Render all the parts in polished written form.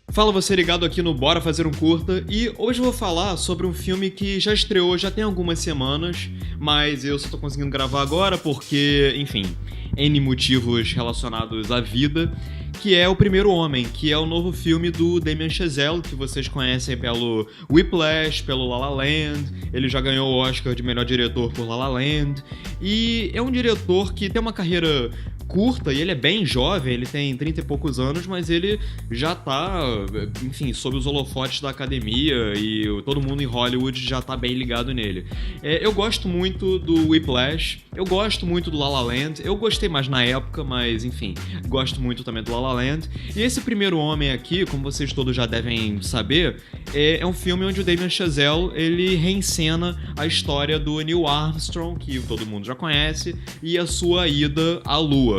Fala você ligado aqui no Bora Fazer um Curta, e hoje eu vou falar sobre um filme que já estreou já tem algumas semanas, mas eu só tô conseguindo gravar agora porque, enfim, N motivos relacionados à vida, que é O Primeiro Homem, que é o novo filme do Damien Chazelle, que vocês conhecem pelo Whiplash, pelo La La Land. Ele já ganhou o Oscar de melhor diretor por La La Land, e é um diretor que tem uma carreira curta, e ele é bem jovem, ele tem 30 e poucos anos, mas ele já tá, enfim, sob os holofotes da academia, e todo mundo em Hollywood já tá bem ligado nele. Eu gosto muito do Whiplash, eu gosto muito do La La Land, eu gostei mais na época, mas enfim, gosto muito também do La La Land. E esse Primeiro Homem aqui, como vocês todos já devem saber, é um filme onde o Damien Chazelle, ele reencena a história do Neil Armstrong, que todo mundo já conhece, e a sua ida à Lua.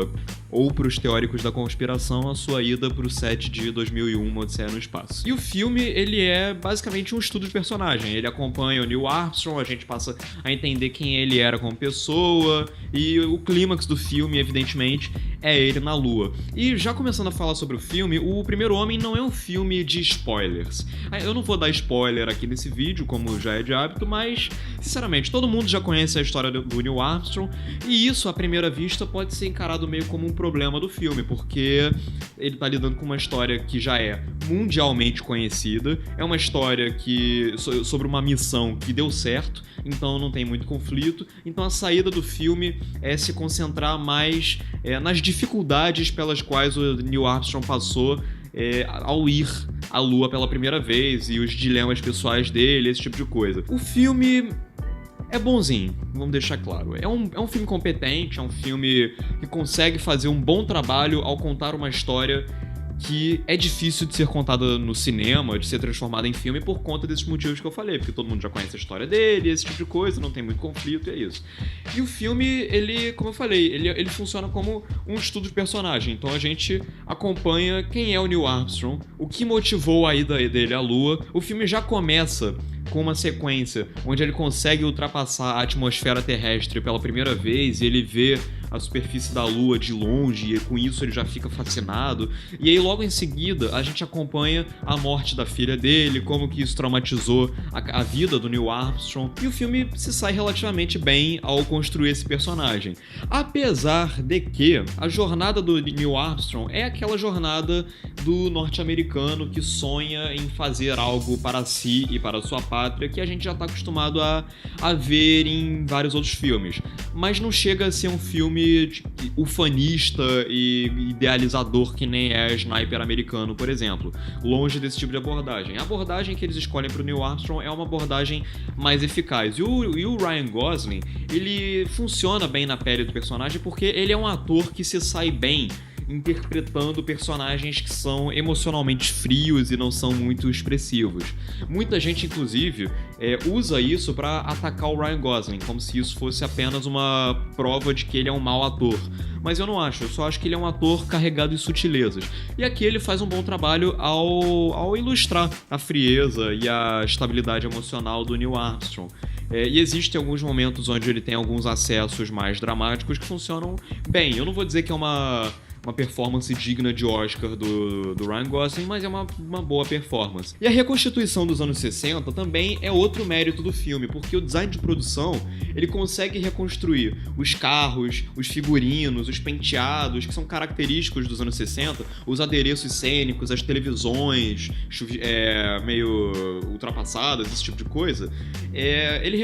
Ou, para os teóricos da conspiração, a sua ida para o set de 2001, Odisseia no Espaço. E o filme, ele é basicamente um estudo de personagem. Ele acompanha o Neil Armstrong, a gente passa a entender quem ele era como pessoa, e o clímax do filme, evidentemente, é ele na Lua. E já começando a falar sobre o filme, O Primeiro Homem não é um filme de spoilers. Eu não vou dar spoiler aqui nesse vídeo, como já é de hábito, mas, sinceramente, todo mundo já conhece a história do Neil Armstrong, e isso, à primeira vista, pode ser encarado meio como um problema do filme, porque ele tá lidando com uma história que já é mundialmente conhecida, é uma história sobre uma missão que deu certo, então não tem muito conflito. Então a saída do filme é se concentrar mais nas dificuldades pelas quais o Neil Armstrong passou ao ir à Lua pela primeira vez, e os dilemas pessoais dele, esse tipo de coisa. O filme é bonzinho, vamos deixar claro. É um filme competente, é um filme que consegue fazer um bom trabalho ao contar uma história que é difícil de ser contada no cinema, de ser transformada em filme, por conta desses motivos que eu falei, porque todo mundo já conhece a história dele, esse tipo de coisa, não tem muito conflito, e é isso. E o filme, ele, como eu falei, ele funciona como um estudo de personagem, então a gente acompanha quem é o Neil Armstrong, o que motivou a ida dele à Lua. O filme já começa com uma sequência onde ele consegue ultrapassar a atmosfera terrestre pela primeira vez, e ele vê a superfície da Lua de longe, e com isso ele já fica fascinado. E aí logo em seguida a gente acompanha a morte da filha dele, como que isso traumatizou a vida do Neil Armstrong, e o filme se sai relativamente bem ao construir esse personagem. Apesar de que a jornada do Neil Armstrong é aquela jornada do norte-americano que sonha em fazer algo para si e para sua pátria, que a gente já está acostumado a ver em vários outros filmes, mas não chega a ser um filme ufanista e idealizador que nem é Sniper Americano, por exemplo. Longe desse tipo de abordagem. A abordagem que eles escolhem para o Neil Armstrong é uma abordagem mais eficaz. E o Ryan Gosling, ele funciona bem na pele do personagem porque ele é um ator que se sai bem interpretando personagens que são emocionalmente frios e não são muito expressivos. Muita gente, inclusive, usa isso pra atacar o Ryan Gosling, como se isso fosse apenas uma prova de que ele é um mau ator. Mas eu não acho, eu só acho que ele é um ator carregado de sutilezas. E aqui ele faz um bom trabalho ao ilustrar a frieza e a estabilidade emocional do Neil Armstrong. E existem alguns momentos onde ele tem alguns acessos mais dramáticos que funcionam bem. Eu não vou dizer que é uma performance digna de Oscar do Ryan Gosling, mas é uma boa performance. E a reconstituição dos anos 60 também é outro mérito do filme, porque o design de produção, ele consegue reconstruir os carros, os figurinos, os penteados, que são característicos dos anos 60, os adereços cênicos, as televisões meio ultrapassadas, esse tipo de coisa. Ele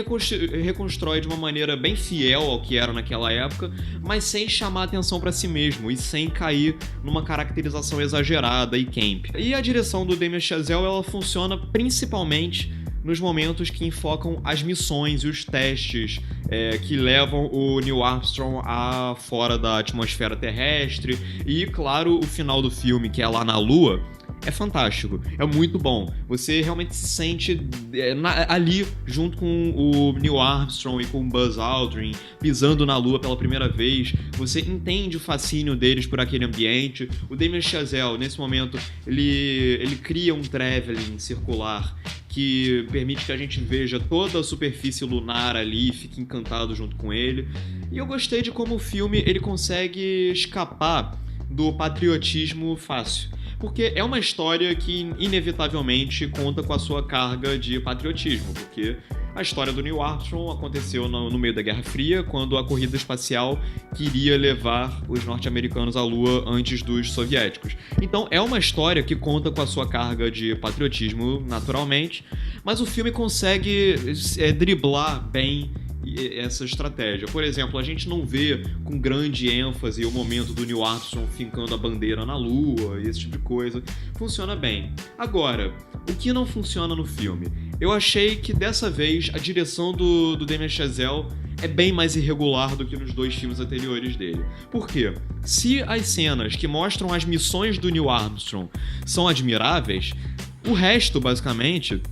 reconstrói de uma maneira bem fiel ao que era naquela época, mas sem chamar atenção para si mesmo e sem cair numa caracterização exagerada e camp. E a direção do Damien Chazelle, ela funciona principalmente nos momentos que enfocam as missões e os testes que levam o Neil Armstrong a fora da atmosfera terrestre. E, claro, o final do filme, que é lá na Lua, é fantástico, é muito bom. Você realmente se sente ali junto com o Neil Armstrong e com o Buzz Aldrin pisando na Lua pela primeira vez. Você entende o fascínio deles por aquele ambiente. O Damien Chazelle, nesse momento, ele cria um traveling circular que permite que a gente veja toda a superfície lunar ali e fique encantado junto com ele. E eu gostei de como o filme ele consegue escapar do patriotismo fácil. Porque é uma história que, inevitavelmente, conta com a sua carga de patriotismo, porque a história do Neil Armstrong aconteceu no meio da Guerra Fria, quando a corrida espacial queria levar os norte-americanos à Lua antes dos soviéticos. Então é uma história que conta com a sua carga de patriotismo, naturalmente, mas o filme consegue driblar bem essa estratégia. Por exemplo, a gente não vê com grande ênfase o momento do Neil Armstrong fincando a bandeira na Lua e esse tipo de coisa. Funciona bem. Agora, o que não funciona no filme? Eu achei que dessa vez a direção do Damien Chazelle é bem mais irregular do que nos dois filmes anteriores dele. Por quê? Se as cenas que mostram as missões do Neil Armstrong são admiráveis, o resto, basicamente,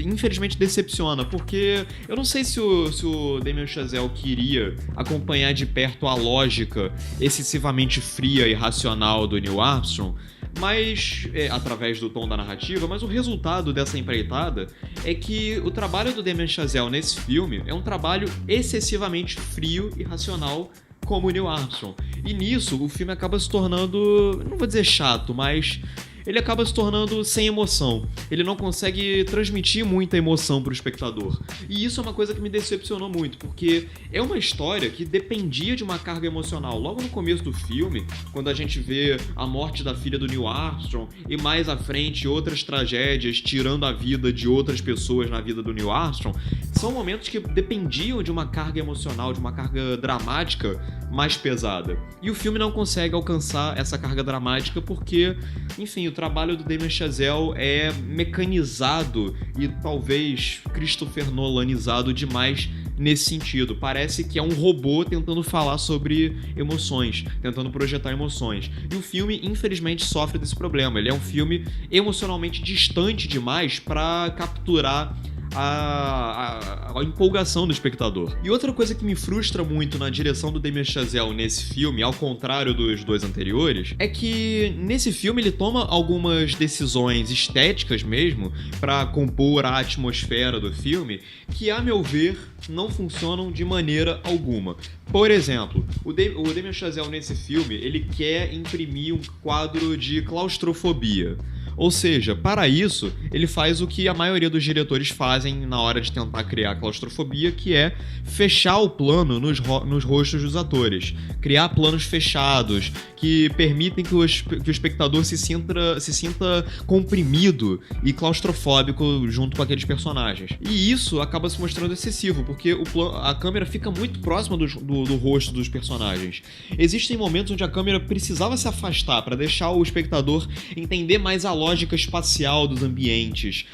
infelizmente decepciona, porque eu não sei se o Damien Chazelle queria acompanhar de perto a lógica excessivamente fria e racional do Neil Armstrong, mas através do tom da narrativa, mas o resultado dessa empreitada é que o trabalho do Damien Chazelle nesse filme é um trabalho excessivamente frio e racional como o Neil Armstrong. E nisso o filme acaba se tornando, não vou dizer chato, mas ele acaba se tornando sem emoção. Ele não consegue transmitir muita emoção pro espectador. E isso é uma coisa que me decepcionou muito, porque é uma história que dependia de uma carga emocional. Logo no começo do filme, quando a gente vê a morte da filha do Neil Armstrong e mais à frente outras tragédias tirando a vida de outras pessoas na vida do Neil Armstrong, são momentos que dependiam de uma carga emocional, de uma carga dramática mais pesada. E o filme não consegue alcançar essa carga dramática porque, enfim, o trabalho do Damien Chazelle é mecanizado e talvez Christopher Nolanizado demais nesse sentido. Parece que é um robô tentando falar sobre emoções, tentando projetar emoções. E o filme, infelizmente, sofre desse problema. Ele é um filme emocionalmente distante demais para capturar a empolgação do espectador. E outra coisa que me frustra muito na direção do Damien Chazelle nesse filme, ao contrário dos dois anteriores, é que nesse filme ele toma algumas decisões estéticas mesmo pra compor a atmosfera do filme que, a meu ver, não funcionam de maneira alguma. Por exemplo, o Damien Chazelle nesse filme, ele quer imprimir um quadro de claustrofobia. Ou seja, para isso, ele faz o que a maioria dos diretores fazem na hora de tentar criar claustrofobia, que é fechar o plano nos rostos dos atores. Criar planos fechados, que permitem que o espectador se sinta comprimido e claustrofóbico junto com aqueles personagens. E isso acaba se mostrando excessivo, porque a câmera fica muito próxima do rosto dos personagens. Existem momentos onde a câmera precisava se afastar para deixar o espectador entender mais a lógica espacial dos ambientes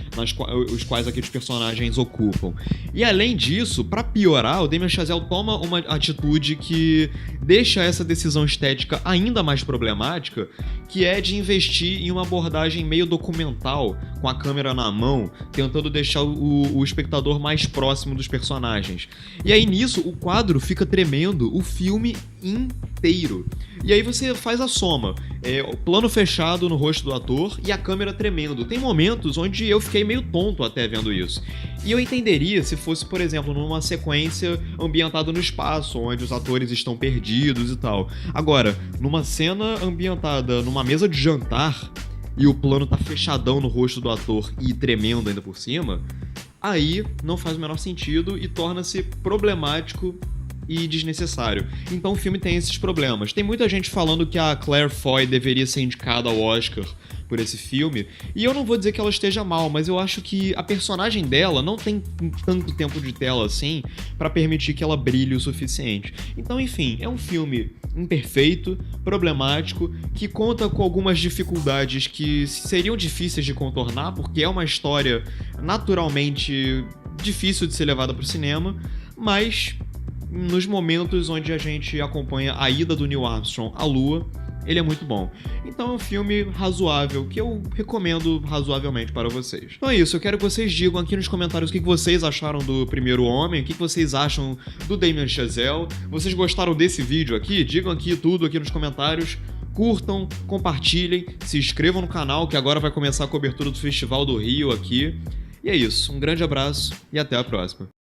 os quais aqueles personagens ocupam. E além disso, para piorar, o Damien Chazelle toma uma atitude que deixa essa decisão estética ainda mais problemática, que é de investir em uma abordagem meio documental, com a câmera na mão, tentando deixar o espectador mais próximo dos personagens. E aí nisso, o quadro fica tremendo o filme inteiro. E aí você faz a soma, o plano fechado no rosto do ator e a câmera tremendo. Tem momentos onde eu fiquei meio tonto até vendo isso. E eu entenderia se fosse, por exemplo, numa sequência ambientada no espaço, onde os atores estão perdidos e tal. Agora, numa cena ambientada numa mesa de jantar e o plano tá fechadão no rosto do ator e tremendo ainda por cima, aí não faz o menor sentido e torna-se problemático e desnecessário. Então o filme tem esses problemas. Tem muita gente falando que a Claire Foy deveria ser indicada ao Oscar por esse filme, e eu não vou dizer que ela esteja mal, mas eu acho que a personagem dela não tem tanto tempo de tela assim pra permitir que ela brilhe o suficiente. Então, enfim, é um filme imperfeito, problemático, que conta com algumas dificuldades que seriam difíceis de contornar, porque é uma história naturalmente difícil de ser levada pro cinema, mas nos momentos onde a gente acompanha a ida do Neil Armstrong à Lua, ele é muito bom. Então é um filme razoável, que eu recomendo razoavelmente para vocês. Então é isso, eu quero que vocês digam aqui nos comentários o que vocês acharam do Primeiro Homem, o que vocês acham do Damien Chazelle. Vocês gostaram desse vídeo aqui? Digam aqui tudo aqui nos comentários. curtam, compartilhem, se inscrevam no canal que agora vai começar a cobertura do Festival do Rio aqui. E é isso, um grande abraço e até a próxima.